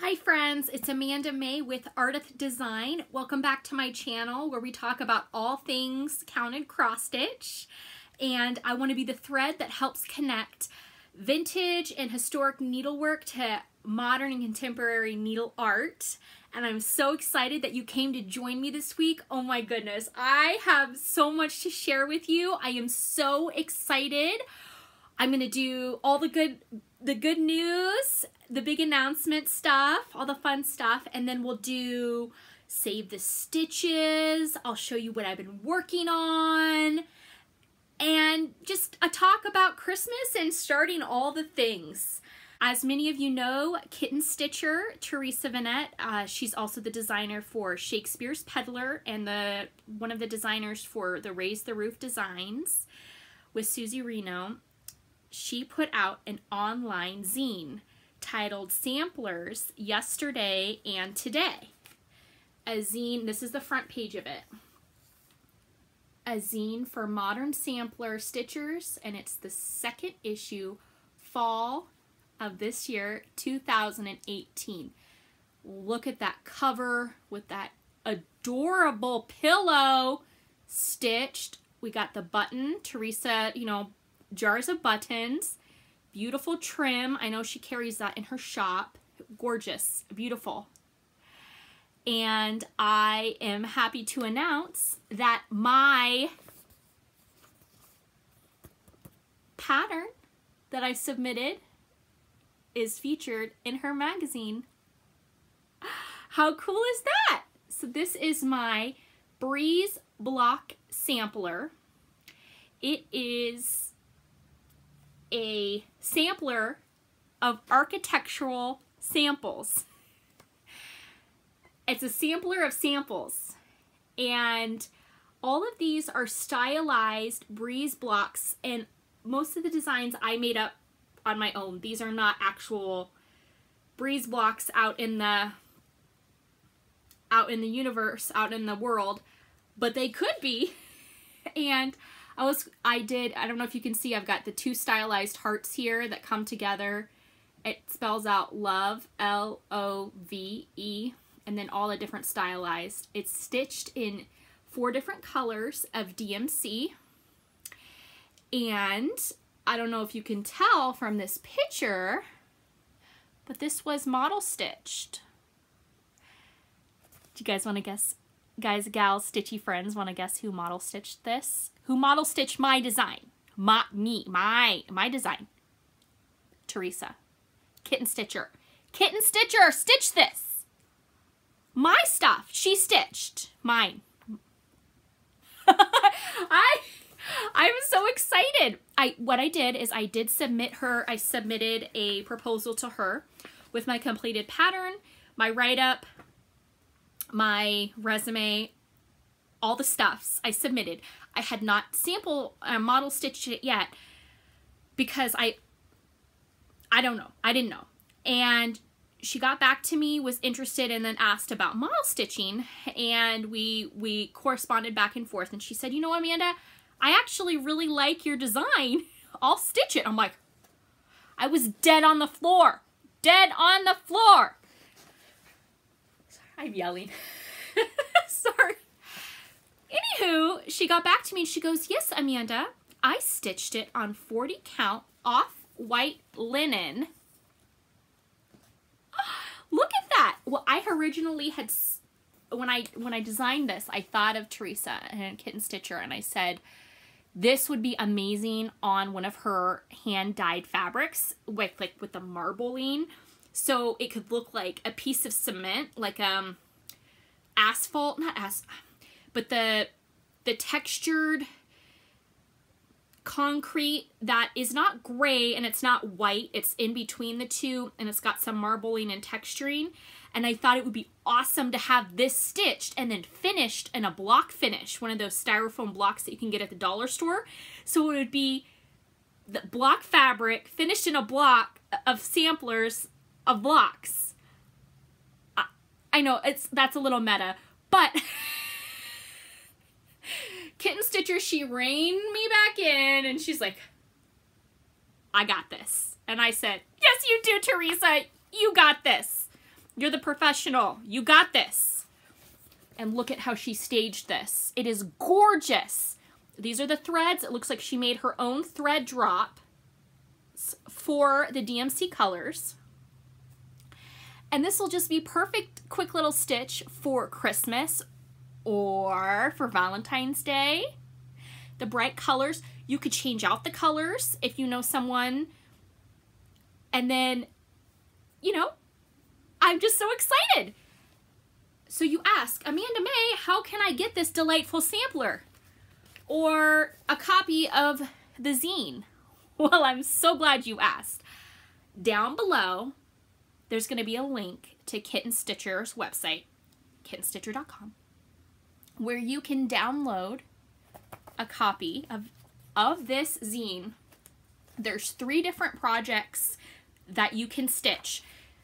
Hi friends, it's Amanda May with Ardith Design. Welcome back to my channel where we talk about all things counted cross stitch, and I want to be the thread that helps connect vintage and historic needlework to modern and contemporary needle art. And I'm so excited that you came to join me this week. Oh my goodness, I have so much to share with you. I am so excited. I'm gonna do all the good news, the big announcement stuff, all the fun stuff, and then we'll do save the stitches. I'll show you what I've been working on, and just a talk about Christmas and starting all the things. As many of you know, Kitten Stitcher, Teresa Vanette, she's also the designer for Shakespeare's Peddler and one of the designers for the Raise the Roof designs with Susie Reno. She put out an online zine titled Samplers Yesterday and Today. A zine, this is the front page of it. A zine for modern sampler stitchers, and it's the second issue, fall of this year, 2018. Look at that cover with that adorable pillow stitched. We got the button, Teresa, you know, jars of buttons, beautiful trim. I know she carries that in her shop. Gorgeous, beautiful. And I am happy to announce that my pattern that I submitted is featured in her magazine. How cool is that? So this is my Breeze Block Sampler. It is a sampler of architectural samples. It's a sampler of samples, and all of these are stylized breeze blocks, and most of the designs I made up on my own. These are not actual breeze blocks out in the universe, out in the world, but they could be. And I don't know if you can see, I've got the two stylized hearts here that come together. It spells out love, L-O-V-E, and then all the different stylized. It's stitched in 4 different colors of DMC. And I don't know if you can tell from this picture, but this was model stitched. Do you guys want to guess? Guys, gals, stitchy friends, want to guess who model stitched this? Who model stitched my design? My design. Teresa. Kitten Stitcher. Kitten Stitcher, stitch this. My stuff, she stitched. Mine. I'm so excited. What I did is I submitted a proposal to her with my completed pattern, my write-up, my resume, all the stuffs I submitted. I had not model stitched it yet because I don't know. I didn't know. And she got back to me, was interested, and then asked about model stitching, and we corresponded back and forth, and she said, you know, Amanda, I actually really like your design. I'll stitch it. I'm like, I was dead on the floor. Dead on the floor. I'm yelling. Sorry. Anywho, she got back to me and she goes, yes, Amanda, I stitched it on 40 count off-white linen. Look at that. Well, I originally had, when I designed this, I thought of Teresa and Kitten Stitcher, and I said, this would be amazing on one of her hand-dyed fabrics with the marbling. So it could look like a piece of cement, like asphalt, but the textured concrete that is not gray and it's not white, it's in between the two, and it's got some marbling and texturing. And I thought it would be awesome to have this stitched and then finished in a block finish, one of those styrofoam blocks that you can get at the dollar store. So it would be the block fabric finished in a block of samplers of blocks. I know that's a little meta, but Kitten Stitcher, she reined me back in, and she's like, I got this. And I said, yes, you do, Teresa. You got this. You're the professional. You got this. And look at how she staged this. It is gorgeous. These are the threads. It looks like she made her own thread drop for the DMC colors. And this will just be perfect quick little stitch for Christmas or for Valentine's Day. The bright colors, you could change out the colors if you know someone. And then, you know, I'm just so excited. So you ask, Amanda May, how can I get this delightful sampler? Or a copy of the zine? Well, I'm so glad you asked. Down below, there's going to be a link to Kitten Stitcher's website, kittenstitcher.com, where you can download a copy of this zine. There's 3 different projects that you can stitch.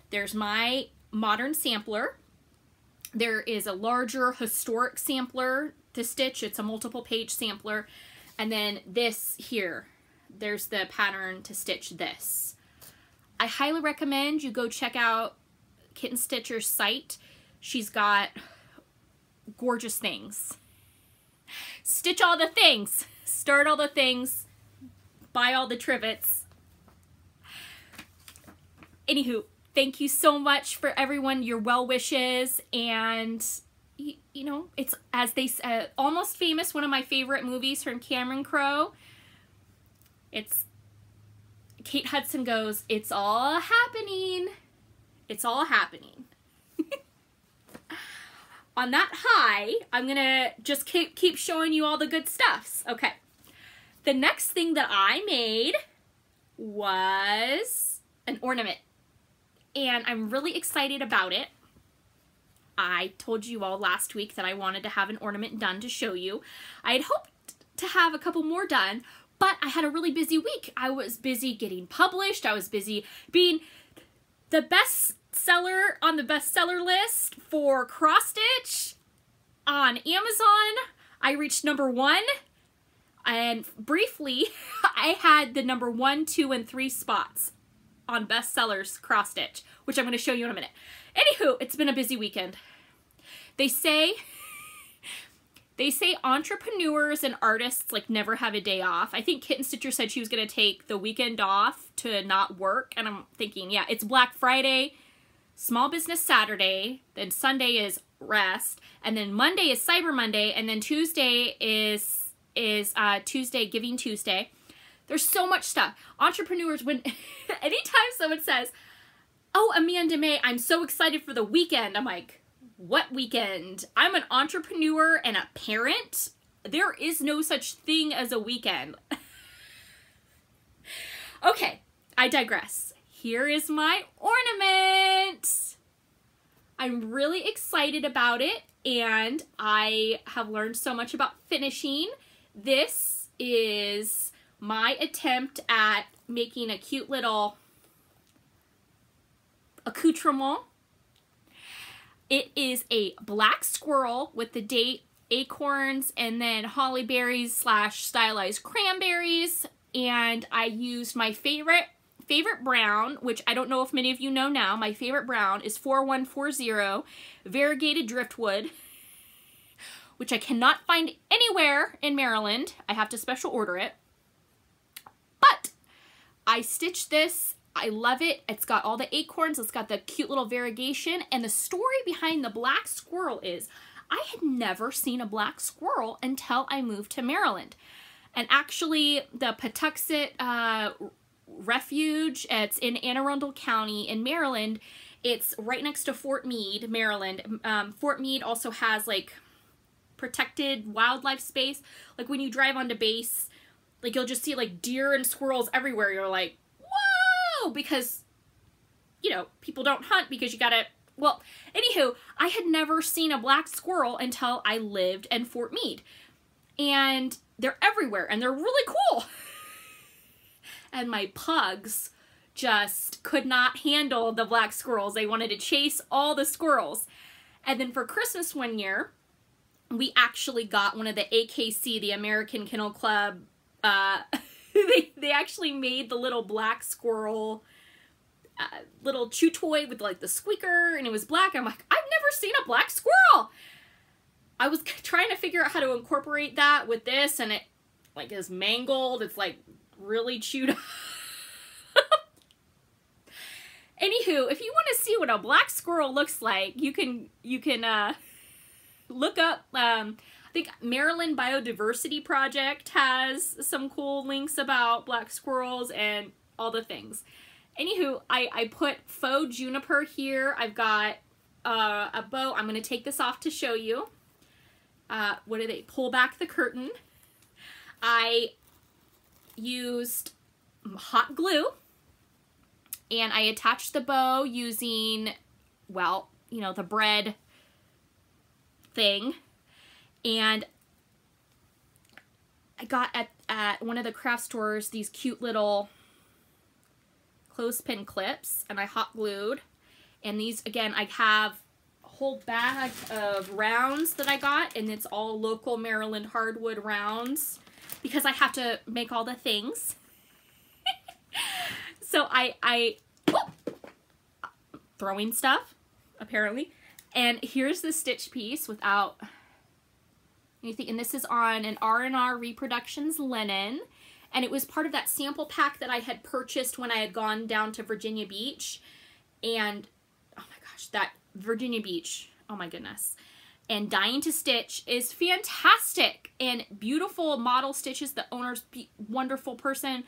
There's my modern sampler. There is a larger historic sampler to stitch. It's a multiple page sampler. And then this here, there's the pattern to stitch this. I highly recommend you go check out Kitten Stitcher's site. She's got gorgeous things. Stitch all the things. Start all the things. Buy all the trivets. Anywho, thank you so much for everyone, your well wishes. And, you know, it's, as they said, Almost Famous, one of my favorite movies from Cameron Crowe. It's, Kate Hudson goes, it's all happening. It's all happening. On that high, I'm gonna just keep showing you all the good stuffs. Okay. The next thing that I made was an ornament. And I'm really excited about it. I told you all last week that I wanted to have an ornament done to show you. I had hoped to have a couple more done, but I had a really busy week. I was busy getting published. I was busy being the best seller on the bestseller list for cross stitch on Amazon. I reached #1, and briefly I had the #1, 2, and 3 spots on bestsellers cross stitch, which I'm going to show you in a minute. Anywho, it's been a busy weekend. They say entrepreneurs and artists like never have a day off. I think Kitten Stitcher said she was going to take the weekend off to not work, and I'm thinking, yeah, it's Black Friday, Small Business Saturday, then Sunday is rest, and then Monday is Cyber Monday, and then Tuesday is Tuesday, Giving Tuesday. There's so much stuff. Entrepreneurs, when anytime someone says, oh, Amanda May, I'm so excited for the weekend, I'm like, what weekend? I'm an entrepreneur and a parent. There is no such thing as a weekend. Okay, I digress. Here is my ornament. I'm really excited about it, and I have learned so much about finishing. This is my attempt at making a cute little accoutrement. It is a black squirrel with the date, acorns, and then holly berries / stylized cranberries. And I used my favorite brown, which I don't know if many of you know now. My favorite brown is 4140 variegated driftwood, which I cannot find anywhere in Maryland. I have to special order it. But I stitched this. I love it. It's got all the acorns. It's got the cute little variegation. And the story behind the black squirrel is I had never seen a black squirrel until I moved to Maryland. And actually, the Patuxent Refuge, it's in Anne Arundel County in Maryland. It's right next to Fort Meade, Maryland. Fort Meade also has like protected wildlife space. Like when you drive onto base, like you'll just see like deer and squirrels everywhere. You're like, whoa, because, you know, people don't hunt because you gotta, well, anywho, I had never seen a black squirrel until I lived in Fort Meade. And they're everywhere and they're really cool. And my pugs just could not handle the black squirrels. They wanted to chase all the squirrels. And then for Christmas one year, we actually got one of the AKC, the American Kennel Club, they actually made the little black squirrel little chew toy with like the squeaker, and it was black. I'm like, I've never seen a black squirrel. I was trying to figure out how to incorporate that with this, and it like is mangled. It's like really chewed up. Anywho, if you want to see what a black squirrel looks like, you can look up, I think Maryland Biodiversity Project has some cool links about black squirrels and all the things. Anywho, I put faux juniper here. I've got a bow. I'm going to take this off to show you. What do they? Pull back the curtain. I used hot glue, and I attached the bow using, well, you know, the bread thing. And I got at one of the craft stores these cute little clothespin clips, and I hot glued. And these, again, I have a whole bag of rounds that I got, and it's all local Maryland hardwood rounds because I have to make all the things. So I throwing stuff, apparently. And here's the stitch piece without anything, and this is on an R&R Reproductions linen, and it was part of that sample pack that I had purchased when I had gone down to Virginia Beach. And oh my gosh, that Virginia Beach, oh my goodness. And Dying to Stitch is fantastic and beautiful model stitches. The owner's wonderful person.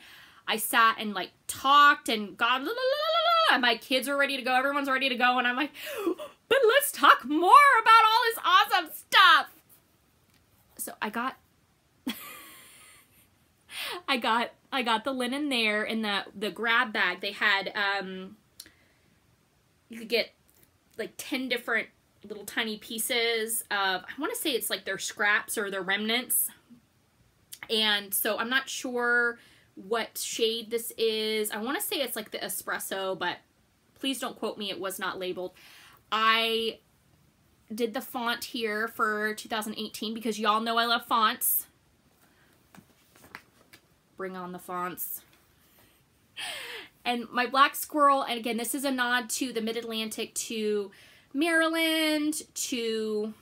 I sat and like talked and got and my kids are ready to go, everyone's ready to go, and I'm like, but let's talk more about all this awesome stuff. So I got I got the linen there in the grab bag. They had you could get like 10 different little tiny pieces of, I want to say it's like their scraps or their remnants. And so I'm not sure what shade this is. I want to say it's like the espresso, but please don't quote me, it was not labeled. I did the font here for 2018 because y'all know I love fonts. Bring on the fonts. And my black squirrel, and again, this is a nod to the Mid-Atlantic, to Maryland, to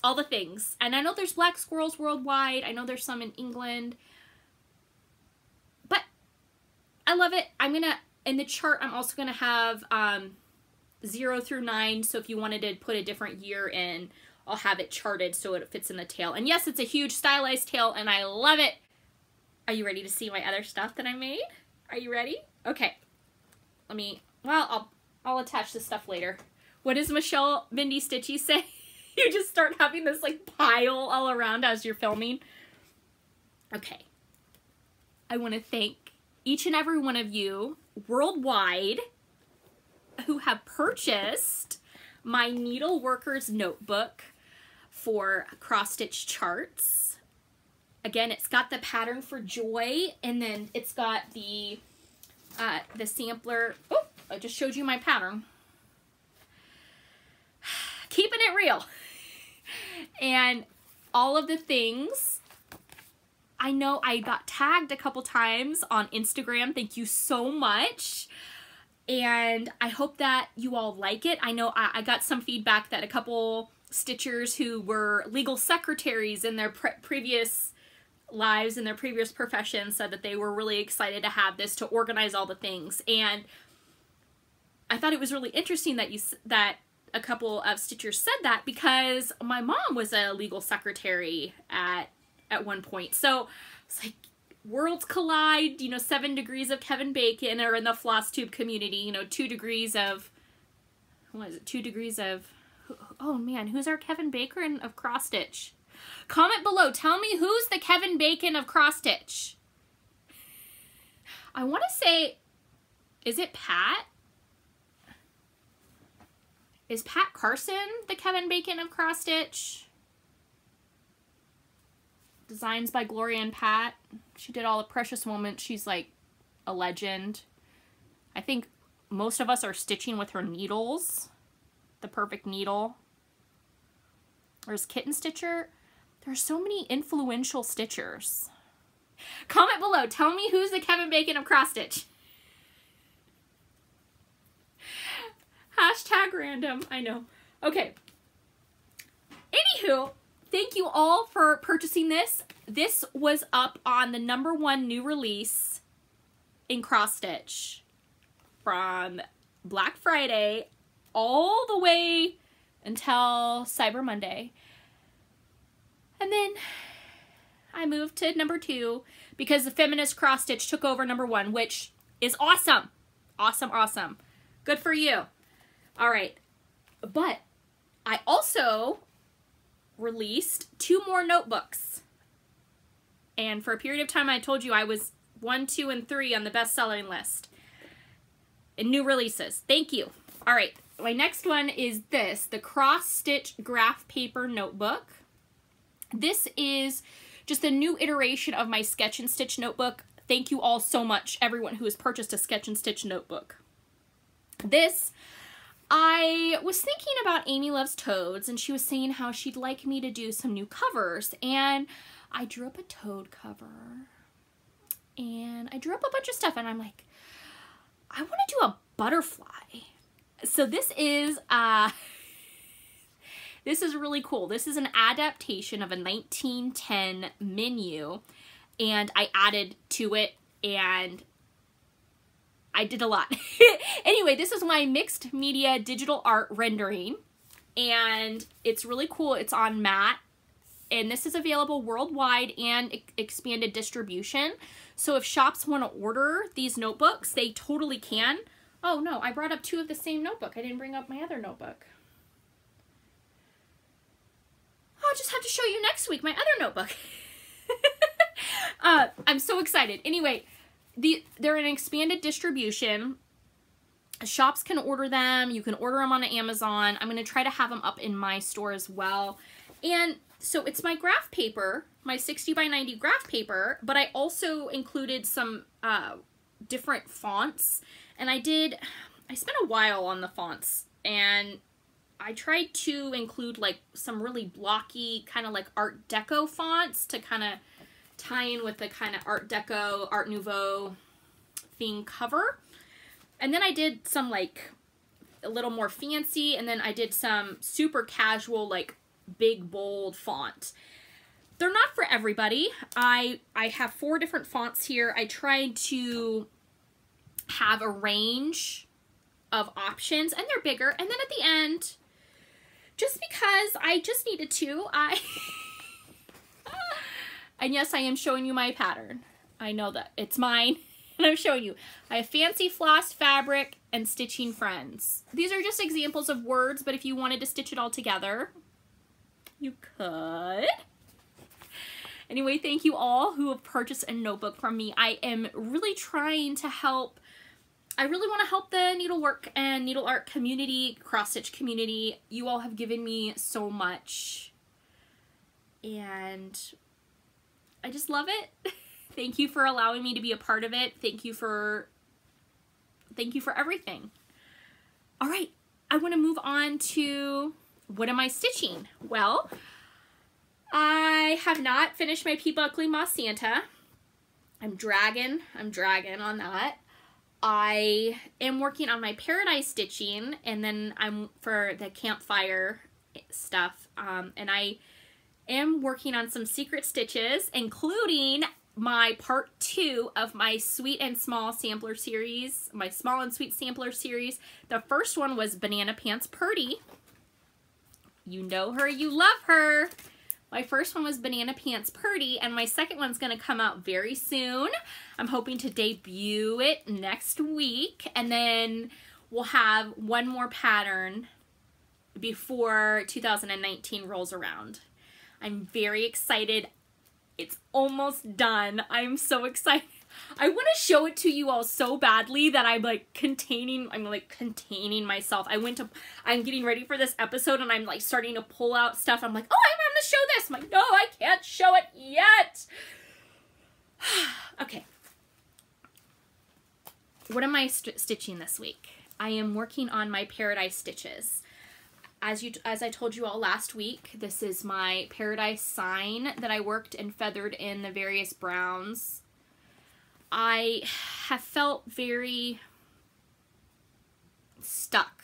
all the things. And I know there's black squirrels worldwide. I know there's some in England. But I love it. I'm going to, in the chart, I'm also going to have 0 through 9. So if you wanted to put a different year in, I'll have it charted so it fits in the tail. And yes, it's a huge stylized tail, and I love it. Are you ready to see my other stuff that I made? Are you ready? Okay. Let me, well, I'll attach this stuff later. What does Michelle Mindy Stitchy say? You just start having this like pile all around as you're filming. Okay. I want to thank each and every one of you worldwide who have purchased my Needleworker's notebook for cross-stitch charts. Again, it's got the pattern for joy, and then it's got the sampler. Oh, I just showed you my pattern. Keeping it real. And all of the things. I know I got tagged a couple times on Instagram. Thank you so much. And I hope that you all like it. I know I got some feedback that a couple stitchers who were legal secretaries in their previous lives, in their previous professions, said that they were really excited to have this to organize all the things. And I thought it was really interesting that that a couple of stitchers said that, because my mom was a legal secretary at one point. So it's like worlds collide, you know, 7 degrees of Kevin Bacon, or in the Flosstube community, you know, 2 degrees of, what is it, 2 degrees of, oh man, who's our Kevin Bacon of cross stitch? Comment below, tell me who's the Kevin Bacon of cross stitch. I want to say, is it Pat? Is Pat Carson the Kevin Bacon of cross stitch? Designs by Gloria and Pat. She did all the Precious Moments. She's like a legend. I think most of us are stitching with her needles. The Perfect Needle. There's Kitten Stitcher. There's so many influential stitchers. Comment below. Tell me who's the Kevin Bacon of cross stitch. Hashtag random. I know. Okay. Anywho, thank you all for purchasing this. This was up on the #1 new release in cross stitch from Black Friday all the way until Cyber Monday. And then I moved to #2 because the feminist cross stitch took over #1, which is awesome. Awesome, awesome. Good for you. All right. But I also released 2 more notebooks. And for a period of time, I told you I was 1, 2, and 3 on the best-selling list in new releases. Thank you. All right. My next one is this, the cross stitch graph paper notebook. This is just a new iteration of my Sketch and Stitch notebook. Thank you all so much, everyone who has purchased a Sketch and Stitch notebook. This, I was thinking about Amy Loves Toads, and she was saying how she'd like me to do some new covers, and I drew up a toad cover, and I drew up a bunch of stuff, and I'm like, I want to do a butterfly. So this is really cool. This is an adaptation of a 1910 menu, and I added to it, and I did a lot. Anyway, this is my mixed media digital art rendering, and it's really cool. It's on matte, and this is available worldwide and expanded distribution. So if shops want to order these notebooks, they totally can. Oh no, I brought up 2 of the same notebook. I didn't bring up my other notebook. I'll just have to show you next week my other notebook. I'm so excited. Anyway, they're in expanded distribution. Shops can order them. You can order them on Amazon. I'm going to try to have them up in my store as well. And so it's my graph paper, my 60 by 90 graph paper, but I also included some different fonts. And I spent a while on the fonts, and I tried to include like some really blocky kind of like Art Deco fonts to kind of tie in with the kind of Art Deco, Art Nouveau theme cover. And then I did some like a little more fancy, and then I did some super casual like big bold font. They're not for everybody. I have 4 different fonts here. I tried to have a range of options, and they're bigger. And then at the end, just because I just needed to, and yes, I am showing you my pattern. I know that it's mine, and I'm showing you. I have Fancy Floss Fabric and Stitching Friends. These are just examples of words, but if you wanted to stitch it all together, you could. Anyway, thank you all who have purchased a notebook from me. I am really trying to help. I really want to help the needlework and needle art community, cross-stitch community. You all have given me so much, and I just love it. Thank you for allowing me to be a part of it. Thank you for everything. All right, I want to move on to what am I stitching? Well, I have not finished my P. Buckley Moss Santa. I'm dragging on that. I am working on my Paradise stitching, and then I'm for the campfire stuff, and I am working on some secret stitches, including my part 2 of my Sweet and Small sampler series, my Small and Sweet sampler series. The first one was Banana Pants Purdy. You know her, you love her. My first one was Banana Pants Purdy, and my second one's going to come out very soon. I'm hoping to debut it next week, and then we'll have one more pattern before 2019 rolls around. I'm very excited. It's almost done. I'm so excited. I want to show it to you all so badly that I'm like containing myself. I'm getting ready for this episode, and I'm like starting to pull out stuff. I'm like, oh, I'm going to show this. I'm like, no, I can't show it yet. Okay. What am I stitching this week? I am working on my Paradise stitches. As I told you all last week, this is my Paradise sign that I worked and feathered in the various browns. I have felt very stuck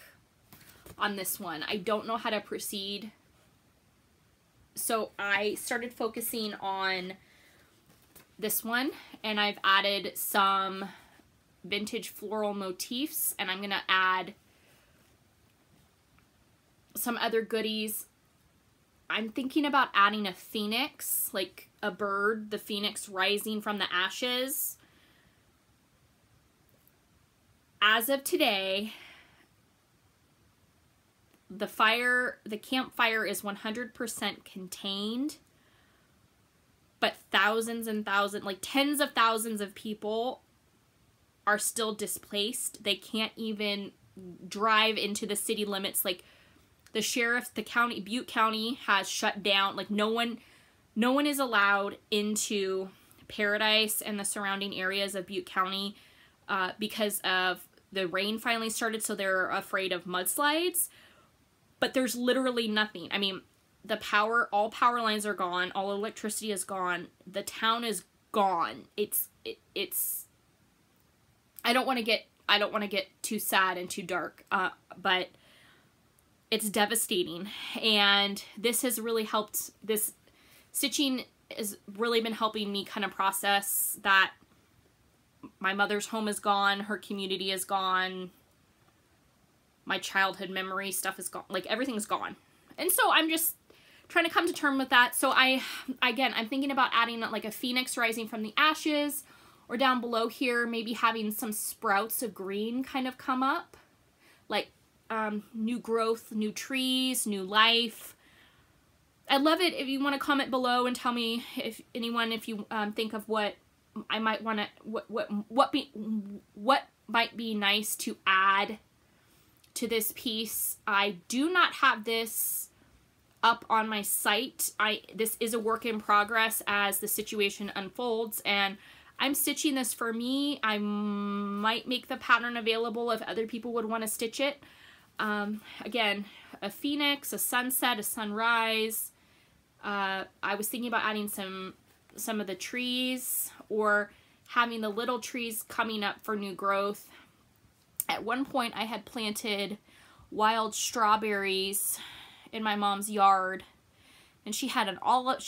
on this one. I don't know how to proceed. So I started focusing on this one, and I've added some vintage floral motifs, and I'm going to add some other goodies. I'm thinking about adding a phoenix, like a bird, the phoenix rising from the ashes. As of today, the campfire is 100% contained, but thousands and thousands, like tens of thousands of people are still displaced. They can't even drive into the city limits. Like the sheriff, Butte County has shut down. Like no one is allowed into Paradise and the surrounding areas of Butte County because of the rain finally started, so they're afraid of mudslides. But there's literally nothing. I mean, all power lines are gone, all electricity is gone, the town is gone. It's I don't want to get too sad and too dark, but it's devastating. And this has really helped. This stitching has really been helping me kind of process that my mother's home is gone, her community is gone, my childhood memory stuff is gone, like everything's gone. And so I'm just trying to come to terms with that. So I'm thinking about adding like a phoenix rising from the ashes, or down below here, maybe having some sprouts of green kind of come up, like new growth, new trees, new life. I'd love it if you want to comment below and tell me if you think of what I might want to, what might be nice to add to this piece. I do not have this up on my site. This is a work in progress as the situation unfolds, and I'm stitching this for me. I might make the pattern available if other people would want to stitch it. Again, a phoenix, a sunset, a sunrise. I was thinking about adding some of the trees, or having the little trees coming up for new growth. At one point I had planted wild strawberries in my mom's yard, and she had olive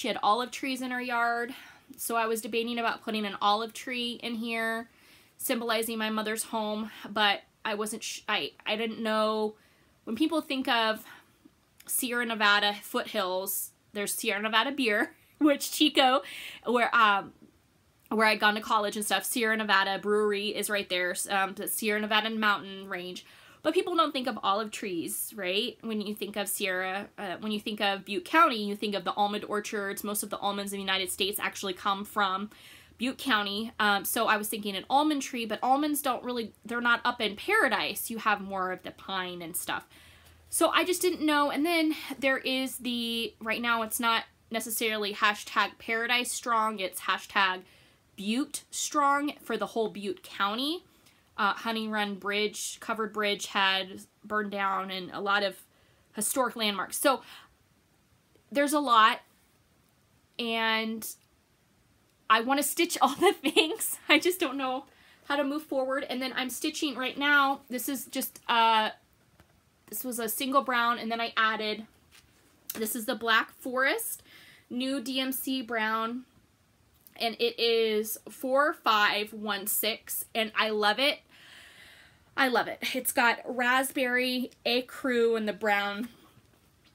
trees in her yard. So I was debating about putting an olive tree in here symbolizing my mother's home, but I wasn't I didn't know. When people think of Sierra Nevada foothills, there's Sierra Nevada beer, which Chico, where I'd gone to college and stuff, Sierra Nevada Brewery is right there, the Sierra Nevada mountain range. But people don't think of olive trees, right? When you think of when you think of Butte County, you think of the almond orchards. Most of the almonds in the United States actually come from Butte County. So I was thinking an almond tree, but almonds they're not up in Paradise. You have more of the pine and stuff. So I just didn't know. And then there is right now it's not necessarily hashtag Paradise Strong, it's hashtag Butte Strong for the whole Butte County. Honey Run Bridge, covered bridge, had burned down, and a lot of historic landmarks. So there's a lot, and I want to stitch all the things. I just don't know how to move forward. And then I'm stitching right now. This is just this was a single brown, and then I added, this is the Black Forest new DMC brown, and it is 4516, and I love it. I love it. It's got raspberry, ecru, and the brown,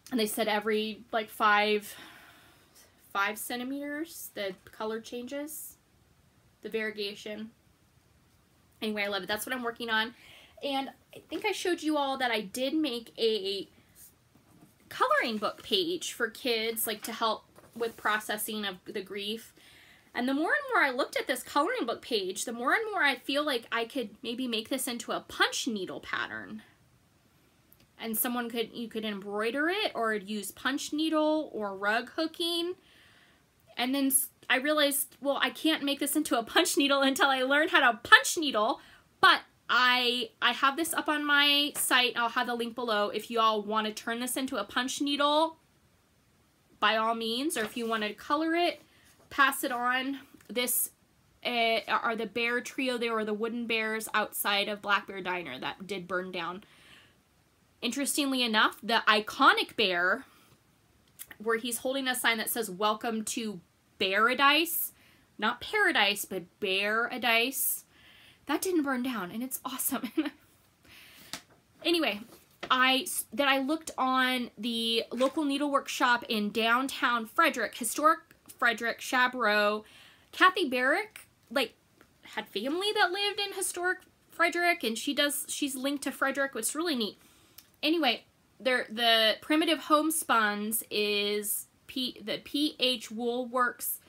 and they said every like 5 centimeters the color changes, the variegation. Anyway, I love it. That's what I'm working on. And I think I showed you all that I did make a coloring book page for kids, like to help with processing of the grief. And the more and more I looked at this coloring book page, the more and more I feel like I could maybe make this into a punch needle pattern. And you could embroider it, or use punch needle or rug hooking. And then I realized, well, I can't make this into a punch needle until I learn how to punch needle. But I have this up on my site. I'll have the link below. If you all want to turn this into a punch needle, by all means, or if you want to color it, pass it on. This are the bear trio. They were the wooden bears outside of Black Bear Diner that did burn down. Interestingly enough, the iconic bear, where he's holding a sign that says, "Welcome to Paradise," not paradise, but Paradise, that didn't burn down, and it's awesome. Anyway, I looked on the local needlework shop in downtown Frederick, historic Frederick, Chabreux. Kathy Barrick, like, had family that lived in historic Frederick, and she's linked to Frederick, which is really neat. Anyway, the Primitive Homespuns is the PH Woolworks.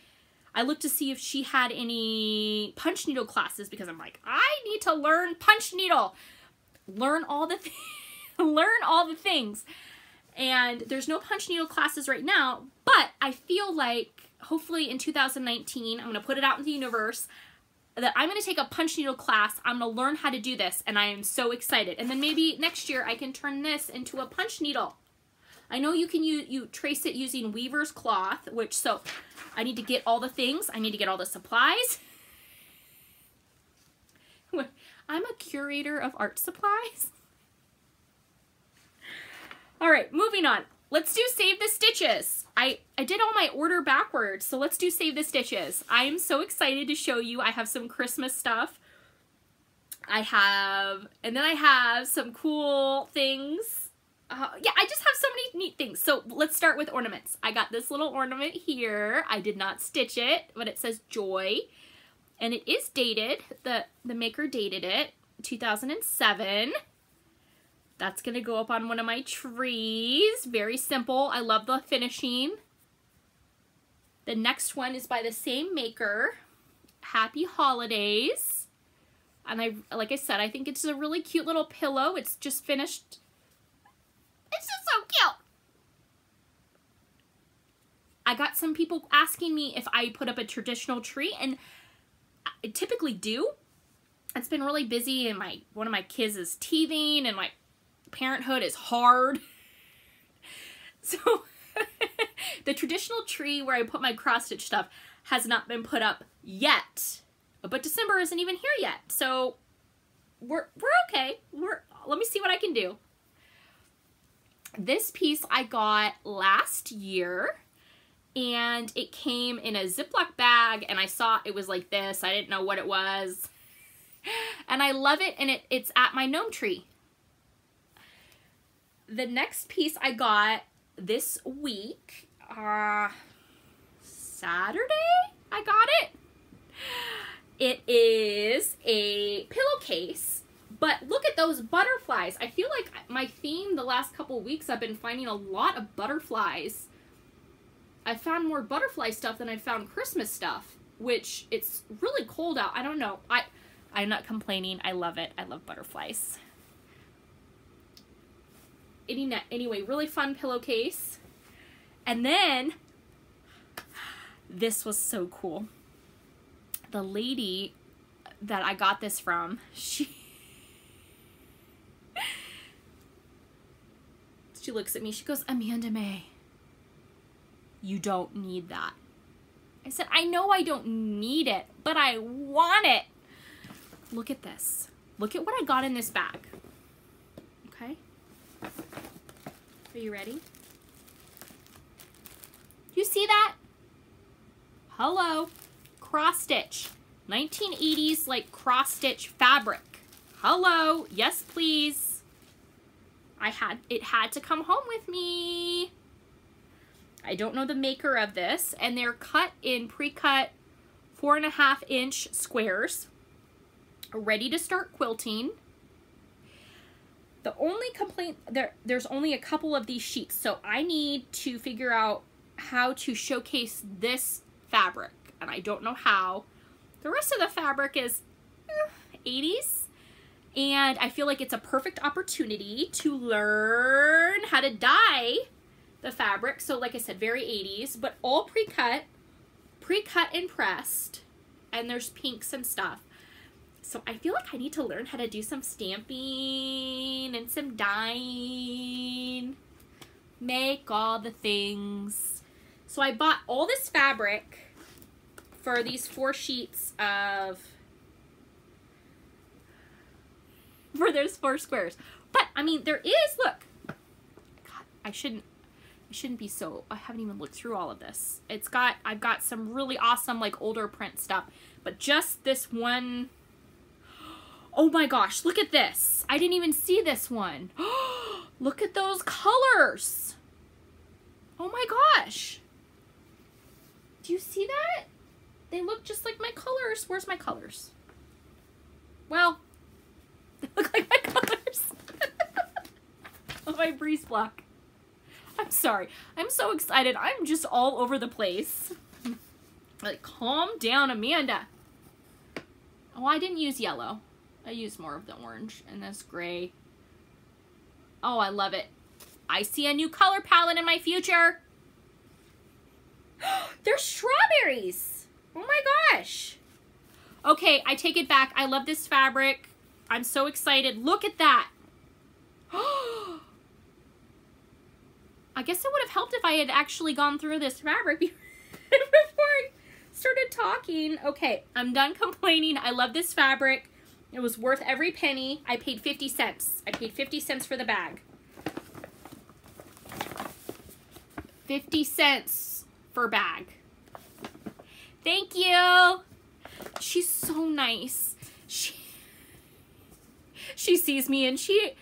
I looked to see if she had any punch needle classes, because I'm like, I need to learn punch needle. Learn all the things. And there's no punch needle classes right now, but I feel like hopefully in 2019, I'm going to put it out in the universe that I'm going to take a punch needle class. I'm going to learn how to do this, and I am so excited. And then maybe next year I can turn this into a punch needle. I know you can you trace it using weaver's cloth, so I need to get all the things. I need to get all the supplies. I'm a curator of art supplies. All right, moving on. Let's do Save the Stitches. I did all my order backwards, so let's do Save the Stitches. I am so excited to show you. I have some Christmas stuff. And then I have some cool things. Yeah, I just have so many neat things. So let's start with ornaments. I got this little ornament here. I did not stitch it, but it says Joy. And it is dated. The maker dated it, 2007. That's going to go up on one of my trees. Very simple. I love the finishing. The next one is by the same maker. Happy Holidays. And like I said, I think it's a really cute little pillow. It's just finished. It's just so cute. I got some people asking me if I put up a traditional tree, and I typically do. It's been really busy, and one of my kids is teething, and my parenthood is hard. So the traditional tree where I put my cross stitch stuff has not been put up yet, but December isn't even here yet, so we're okay. Let me see what I can do. This piece I got last year, and it came in a Ziploc bag, and I saw it was like this. I didn't know what it was, and I love it, and it's at my gnome tree. The next piece I got this week, Saturday, I got it. It is a pillowcase, but look at those butterflies. I feel like my theme the last couple weeks, I've been finding a lot of butterflies. I found more butterfly stuff than I found Christmas stuff, which it's really cold out. I don't know. I'm not complaining. I love it. I love butterflies. Anyway, really fun pillowcase. And then, this was so cool. The lady that I got this from, she looks at me, she goes, "Amanda May, you don't need that." I said, "I know I don't need it, but I want it." Look at this. Look at what I got in this bag. Okay? Are you ready? You see that? Hello. Cross stitch. 1980s like cross stitch fabric. Hello. Yes, please. It had to come home with me. I don't know the maker of this, and they're cut in pre-cut 4.5-inch squares, ready to start quilting. The only complaint, there's only a couple of these sheets, so I need to figure out how to showcase this fabric, and I don't know how. The rest of the fabric is 80s, and I feel like it's a perfect opportunity to learn how to dye the fabric. So like I said, very 80s, but all pre-cut and pressed, and there's pinks and stuff. So I feel like I need to learn how to do some stamping and some dyeing, make all the things. So I bought all this fabric for these 4 sheets of, for those 4 squares. But I mean, there is, look, God, I shouldn't be so, I haven't even looked through all of this. I've got some really awesome like older print stuff, but just this one, oh my gosh, look at this. I didn't even see this one. Look at those colors. Oh my gosh. Do you see that? They look just like my colors. Where's my colors? Well, they look like my colors. Oh, my breeze block. I'm sorry. I'm so excited. I'm just all over the place. Like, calm down, Amanda. Oh, I didn't use yellow. I used more of the orange and this gray. Oh, I love it. I see a new color palette in my future. They're strawberries. Oh my gosh. Okay, I take it back. I love this fabric. I'm so excited. Look at that. I guess it would have helped if I had actually gone through this fabric before I started talking. Okay, I'm done complaining. I love this fabric. It was worth every penny. I paid 50 cents. I paid 50 cents for the bag. 50 cents for bag. Thank you. She's so nice. She sees me and she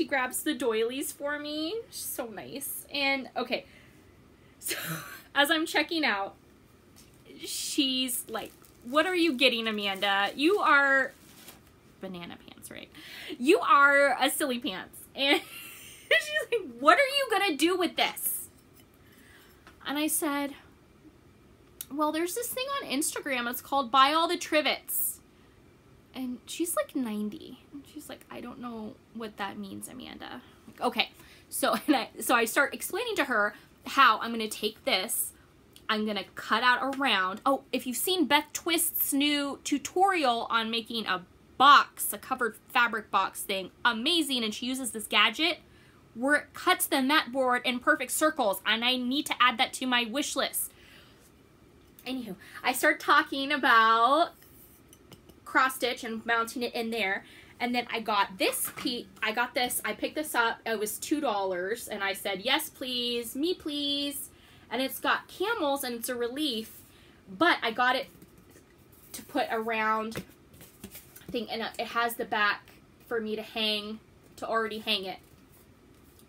grabs the doilies for me. She's so nice. And okay, so as I'm checking out, she's like, what are you getting, Amanda? You are banana pants, right? You are a silly pants. And she's like, what are you gonna do with this? And I said, well, there's this thing on Instagram. It's called Buy All the Trivets. And she's like 90. And she's like, I don't know what that means, Amanda. Like, okay. So I start explaining to her how I'm going to take this. I'm going to cut out around. Oh, if you've seen Beth Twist's new tutorial on making a box, a covered fabric box thing, amazing. And she uses this gadget where it cuts the mat board in perfect circles. And I need to add that to my wish list. Anywho, I start talking about cross stitch and mounting it in there, and then I got this piece. I picked this up. It was $2, and I said, yes please, me please. And it's got camels and it's a relief, but I got it to put around thing, and it has the back for me to hang, to already hang it.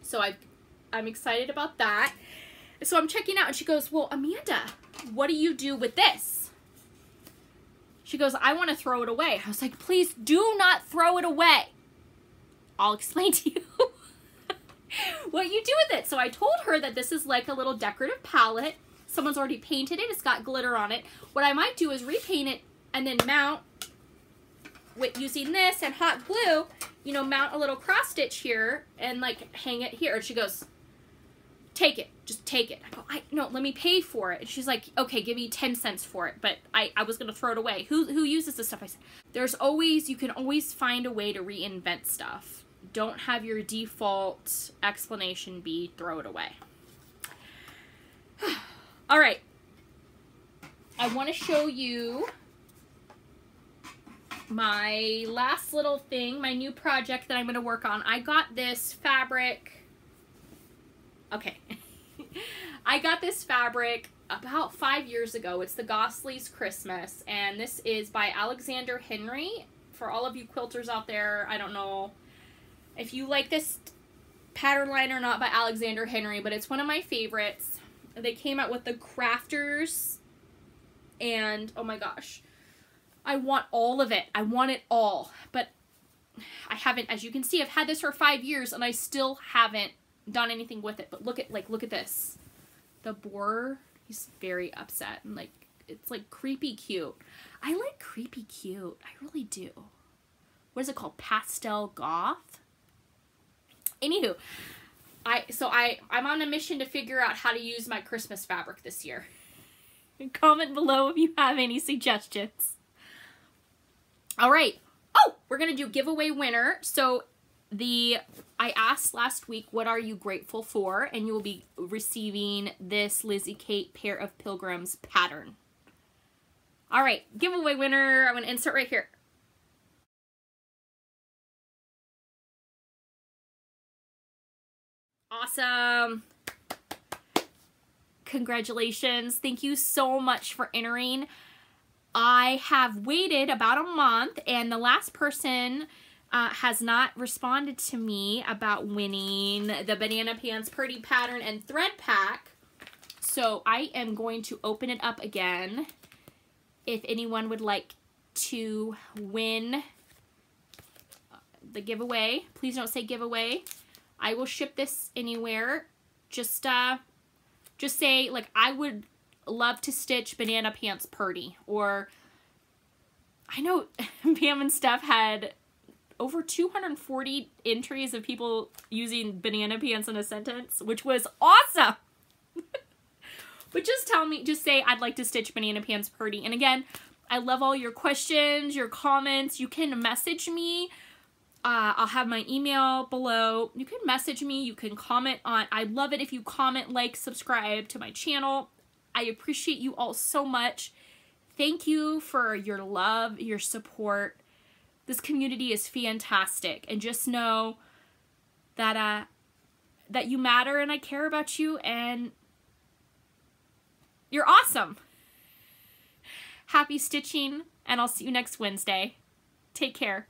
So I'm excited about that. So I'm checking out, and she goes, well, Amanda, what do you do with this? She goes, I want to throw it away. I was like, please do not throw it away. I'll explain to you what you do with it. So I told her that this is like a little decorative palette. Someone's already painted it. It's got glitter on it. What I might do is repaint it and then mount with using this and hot glue, you know, mount a little cross stitch here and like hang it here. And she goes, take it, just take it. I go, no, let me pay for it. And she's like, okay, give me 10 cents for it. But I was gonna throw it away. Who uses this stuff? I said, you can always find a way to reinvent stuff. Don't have your default explanation be throw it away. All right, I want to show you my last little thing, my new project that I'm going to work on. I got this fabric. Okay. I got this fabric about 5 years ago. It's the Gosley's Christmas, and this is by Alexander Henry. For all of you quilters out there, I don't know if you like this pattern line or not by Alexander Henry, but it's one of my favorites. They came out with the crafters, and oh my gosh, I want all of it. I want it all, but I haven't, as you can see, I've had this for 5 years and I still haven't done anything with it. But look at this. The boar, he's very upset, and like, it's like creepy cute. I like creepy cute. I really do. What is it called? Pastel goth? Anywho, I'm on a mission to figure out how to use my Christmas fabric this year. Comment below if you have any suggestions. All right. Oh, we're going to do giveaway winner. So I asked last week, what are you grateful for? And you will be receiving this Lizzie Kate Pair of Pilgrims pattern. All right, giveaway winner. I'm going to insert right here. Awesome. Congratulations. Thank you so much for entering. I have waited about a month, and the last person has not responded to me about winning the Banana Pants Purdy Pattern and Thread Pack. So I am going to open it up again. If anyone would like to win the giveaway, please don't say giveaway. I will ship this anywhere. Just say, like, I would love to stitch Banana Pants Purdy. Or, I know Pam and Steph had over 240 entries of people using banana pants in a sentence, which was awesome. But just tell me, just say, I'd like to stitch Banana Pants Purdy. And again, I love all your questions, your comments. You can message me. I'll have my email below. You can message me. You can comment on. I love it if you comment, like, subscribe to my channel. I appreciate you all so much. Thank you for your love, your support. This community is fantastic. And just know that, that you matter and I care about you and you're awesome. Happy stitching, and I'll see you next Wednesday. Take care.